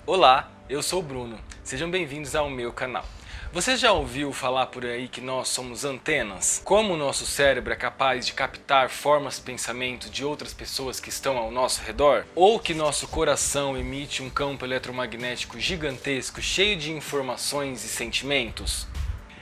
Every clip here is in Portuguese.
Olá, eu sou o Bruno. Sejam bem-vindos ao meu canal. Você já ouviu falar por aí que nós somos antenas? Como o nosso cérebro é capaz de captar formas de pensamento de outras pessoas que estão ao nosso redor? Ou que nosso coração emite um campo eletromagnético gigantesco cheio de informações e sentimentos?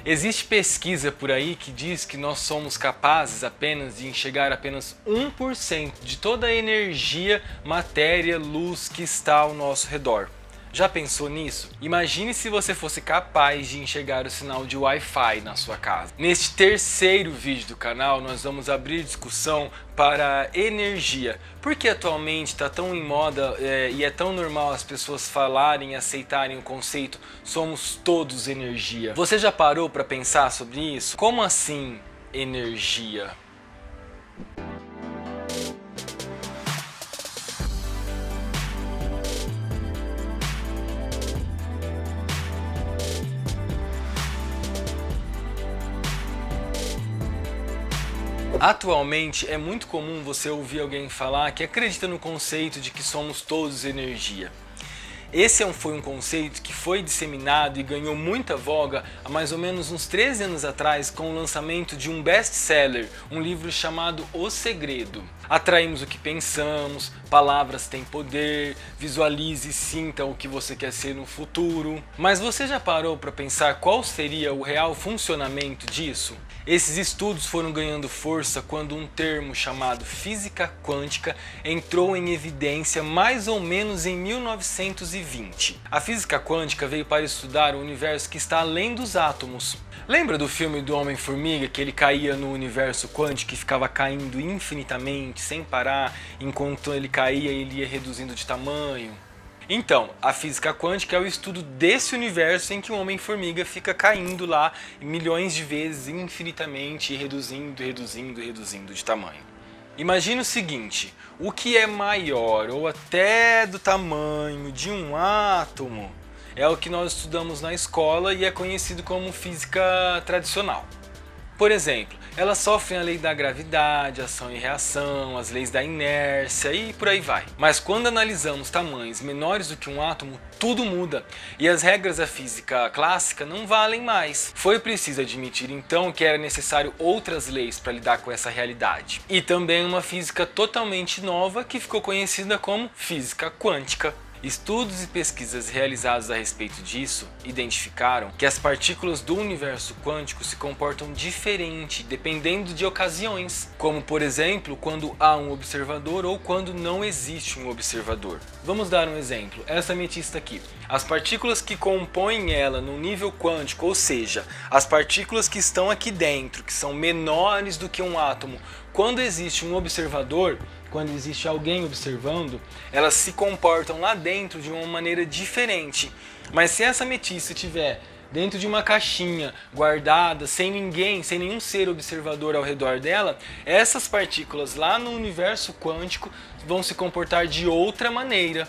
Existe pesquisa por aí que diz que nós somos capazes apenas de enxergar apenas 1% de toda a energia, matéria, luz que está ao nosso redor. Já pensou nisso? Imagine se você fosse capaz de enxergar o sinal de Wi-Fi na sua casa. Neste terceiro vídeo do canal, nós vamos abrir discussão para energia. Por que atualmente está tão em moda e é tão normal as pessoas falarem e aceitarem o conceito somos todos energia? Você já parou para pensar sobre isso? Como assim energia? Atualmente é muito comum você ouvir alguém falar que acredita no conceito de que somos todos energia. Esse foi um conceito que foi disseminado e ganhou muita voga há mais ou menos uns 13 anos atrás com o lançamento de um best-seller, um livro chamado O Segredo. Atraímos o que pensamos, palavras têm poder, visualize e sinta o que você quer ser no futuro. Mas você já parou para pensar qual seria o real funcionamento disso? Esses estudos foram ganhando força quando um termo chamado física quântica entrou em evidência mais ou menos em 1920. A física quântica veio para estudar o universo que está além dos átomos. Lembra do filme do Homem-Formiga, que ele caía no universo quântico e ficava caindo infinitamente, sem parar, enquanto ele caía ele ia reduzindo de tamanho? Então, a física quântica é o estudo desse universo em que o Homem-Formiga fica caindo lá milhões de vezes infinitamente e reduzindo de tamanho. Imagine o seguinte, o que é maior ou até do tamanho de um átomo é o que nós estudamos na escola e é conhecido como física tradicional. Por exemplo, elas sofrem a lei da gravidade, ação e reação, as leis da inércia e por aí vai. Mas quando analisamos tamanhos menores do que um átomo, tudo muda e as regras da física clássica não valem mais. Foi preciso admitir então que era necessário outras leis para lidar com essa realidade. E também uma física totalmente nova que ficou conhecida como física quântica. Estudos e pesquisas realizados a respeito disso identificaram que as partículas do universo quântico se comportam diferente dependendo de ocasiões, como por exemplo quando há um observador ou quando não existe um observador. Vamos dar um exemplo, essa ametista aqui. As partículas que compõem ela no nível quântico, ou seja, as partículas que estão aqui dentro, que são menores do que um átomo, quando existe um observador, quando existe alguém observando, elas se comportam lá dentro de uma maneira diferente. Mas se essa ametista estiver dentro de uma caixinha, guardada, sem ninguém, sem nenhum ser observador ao redor dela, essas partículas lá no universo quântico vão se comportar de outra maneira.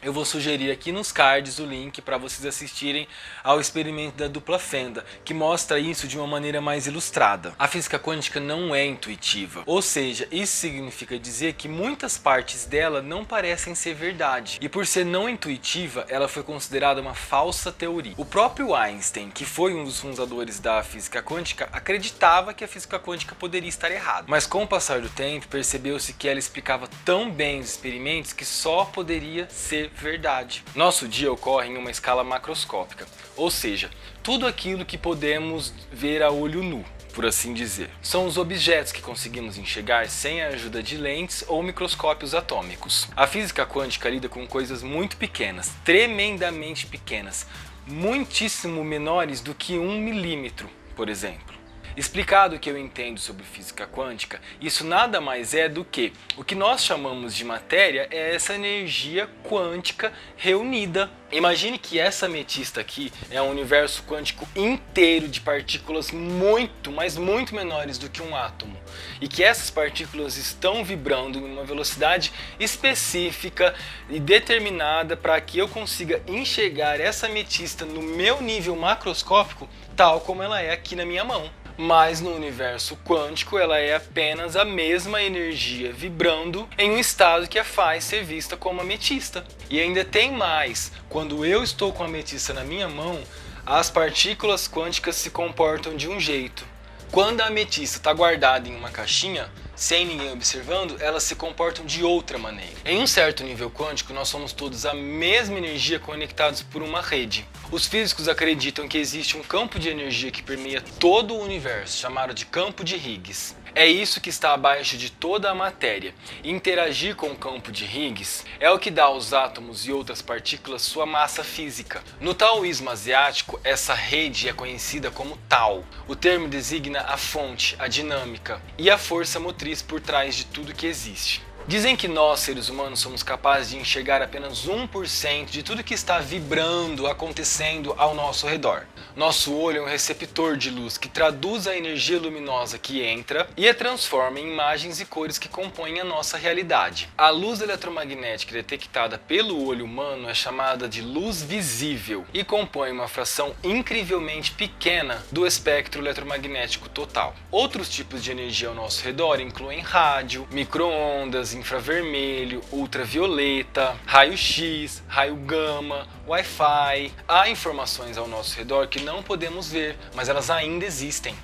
Eu vou sugerir aqui nos cards o link para vocês assistirem ao experimento da dupla fenda, que mostra isso de uma maneira mais ilustrada. A física quântica não é intuitiva, ou seja, isso significa dizer que muitas partes dela não parecem ser verdade, e por ser não intuitiva, ela foi considerada uma falsa teoria. O próprio Einstein, que foi um dos fundadores da física quântica, acreditava que a física quântica poderia estar errada, mas com o passar do tempo, percebeu-se que ela explicava tão bem os experimentos que só poderia ser verdade. Nosso dia ocorre em uma escala macroscópica, ou seja, tudo aquilo que podemos ver a olho nu, por assim dizer. São os objetos que conseguimos enxergar sem a ajuda de lentes ou microscópios atômicos. A física quântica lida com coisas muito pequenas, tremendamente pequenas, muitíssimo menores do que 1 milímetro, por exemplo. Explicado o que eu entendo sobre física quântica, isso nada mais é do que o que nós chamamos de matéria é essa energia quântica reunida. Imagine que essa ametista aqui é um universo quântico inteiro de partículas muito, mas muito menores do que um átomo. E que essas partículas estão vibrando em uma velocidade específica e determinada para que eu consiga enxergar essa ametista no meu nível macroscópico tal como ela é aqui na minha mão. mas no universo quântico ela é apenas a mesma energia vibrando em um estado que a faz ser vista como ametista. E ainda tem mais, quando eu estou com a ametista na minha mão, as partículas quânticas se comportam de um jeito. Quando a ametista está guardada em uma caixinha, sem ninguém observando, elas se comportam de outra maneira. Em um certo nível quântico, nós somos todos a mesma energia conectados por uma rede. Os físicos acreditam que existe um campo de energia que permeia todo o universo, chamado de campo de Higgs. É isso que está abaixo de toda a matéria. E interagir com o campo de Higgs é o que dá aos átomos e outras partículas sua massa física. No taoísmo asiático, essa rede é conhecida como Tao. O termo designa a fonte, a dinâmica e a força motriz por trás de tudo que existe. Dizem que nós, seres humanos, somos capazes de enxergar apenas 1% de tudo que está vibrando, acontecendo ao nosso redor. Nosso olho é um receptor de luz que traduz a energia luminosa que entra e a transforma em imagens e cores que compõem a nossa realidade. A luz eletromagnética detectada pelo olho humano é chamada de luz visível e compõe uma fração incrivelmente pequena do espectro eletromagnético total. Outros tipos de energia ao nosso redor incluem rádio, micro-ondas, infravermelho, ultravioleta, raio-x, raio gama, Wi-Fi. Há informações ao nosso redor que não podemos ver, mas elas ainda existem.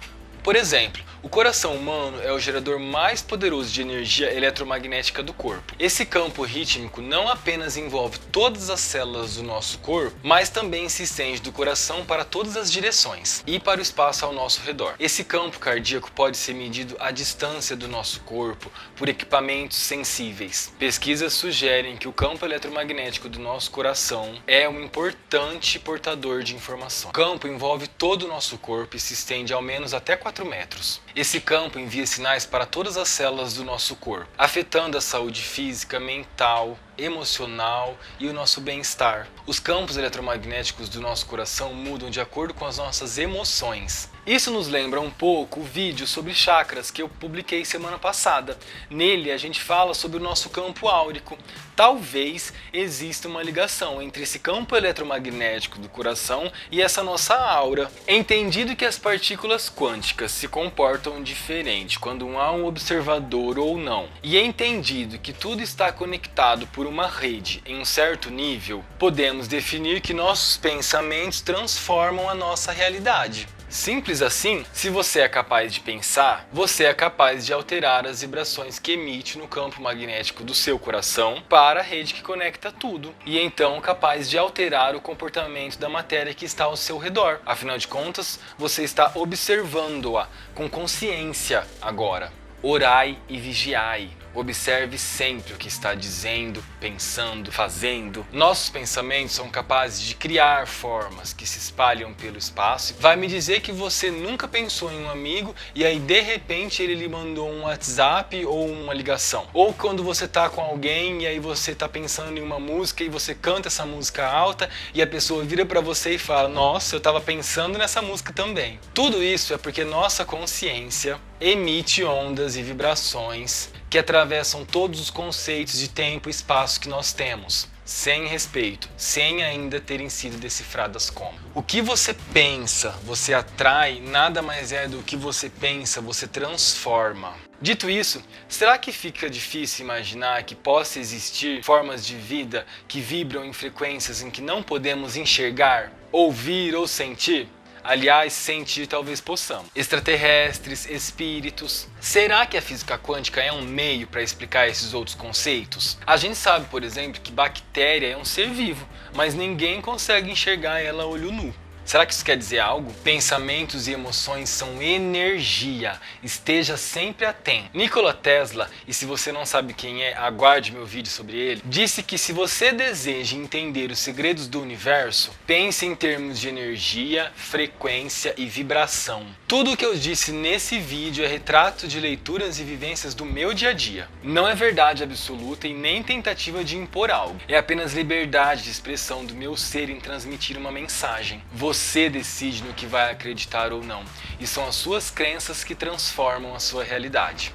Por exemplo, o coração humano é o gerador mais poderoso de energia eletromagnética do corpo. Esse campo rítmico não apenas envolve todas as células do nosso corpo, mas também se estende do coração para todas as direções e para o espaço ao nosso redor. Esse campo cardíaco pode ser medido à distância do nosso corpo por equipamentos sensíveis. Pesquisas sugerem que o campo eletromagnético do nosso coração é um importante portador de informação. O campo envolve todo o nosso corpo e se estende ao menos até 4 metros. Esse campo envia sinais para todas as células do nosso corpo, afetando a saúde física, mental, emocional e o nosso bem-estar. Os campos eletromagnéticos do nosso coração mudam de acordo com as nossas emoções. Isso nos lembra um pouco o vídeo sobre chakras que eu publiquei semana passada. Nele a gente fala sobre o nosso campo áurico. Talvez exista uma ligação entre esse campo eletromagnético do coração e essa nossa aura. Entendido que as partículas quânticas se comportam diferente quando há um observador ou não, e entendido que tudo está conectado por uma rede em um certo nível, podemos definir que nossos pensamentos transformam a nossa realidade. Simples assim, se você é capaz de pensar, você é capaz de alterar as vibrações que emite no campo magnético do seu coração para a rede que conecta tudo, e então capaz de alterar o comportamento da matéria que está ao seu redor. Afinal de contas, você está observando-a com consciência agora. Orai e vigiai. Observe sempre o que está dizendo, pensando, fazendo. Nossos pensamentos são capazes de criar formas que se espalham pelo espaço. Vai me dizer que você nunca pensou em um amigo e aí de repente ele lhe mandou um WhatsApp ou uma ligação. Ou quando você está com alguém e aí você está pensando em uma música e você canta essa música alta e a pessoa vira para você e fala: nossa, eu estava pensando nessa música também. Tudo isso é porque nossa consciência emite ondas e vibrações que atravessam todos os conceitos de tempo e espaço que nós temos, sem respeito, sem ainda terem sido decifradas como. O que você pensa, você atrai, nada mais é do que você pensa, você transforma. Dito isso, será que fica difícil imaginar que possa existir formas de vida que vibram em frequências em que não podemos enxergar, ouvir ou sentir? Aliás, sentir talvez possamos. Extraterrestres, espíritos. Será que a física quântica é um meio para explicar esses outros conceitos? A gente sabe, por exemplo, que bactéria é um ser vivo, mas ninguém consegue enxergar ela a olho nu. Será que isso quer dizer algo? Pensamentos e emoções são energia. Esteja sempre atento. Nikola Tesla, e se você não sabe quem é, aguarde meu vídeo sobre ele, disse que se você deseja entender os segredos do universo, pense em termos de energia, frequência e vibração. Tudo o que eu disse nesse vídeo é retrato de leituras e vivências do meu dia a dia. Não é verdade absoluta e nem tentativa de impor algo. É apenas liberdade de expressão do meu ser em transmitir uma mensagem. Você decide no que vai acreditar ou não, e são as suas crenças que transformam a sua realidade.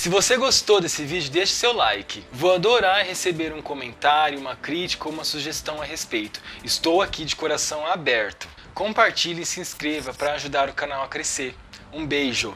Se você gostou desse vídeo, deixe seu like. Vou adorar receber um comentário, uma crítica ou uma sugestão a respeito. Estou aqui de coração aberto. Compartilhe e se inscreva para ajudar o canal a crescer. Um beijo!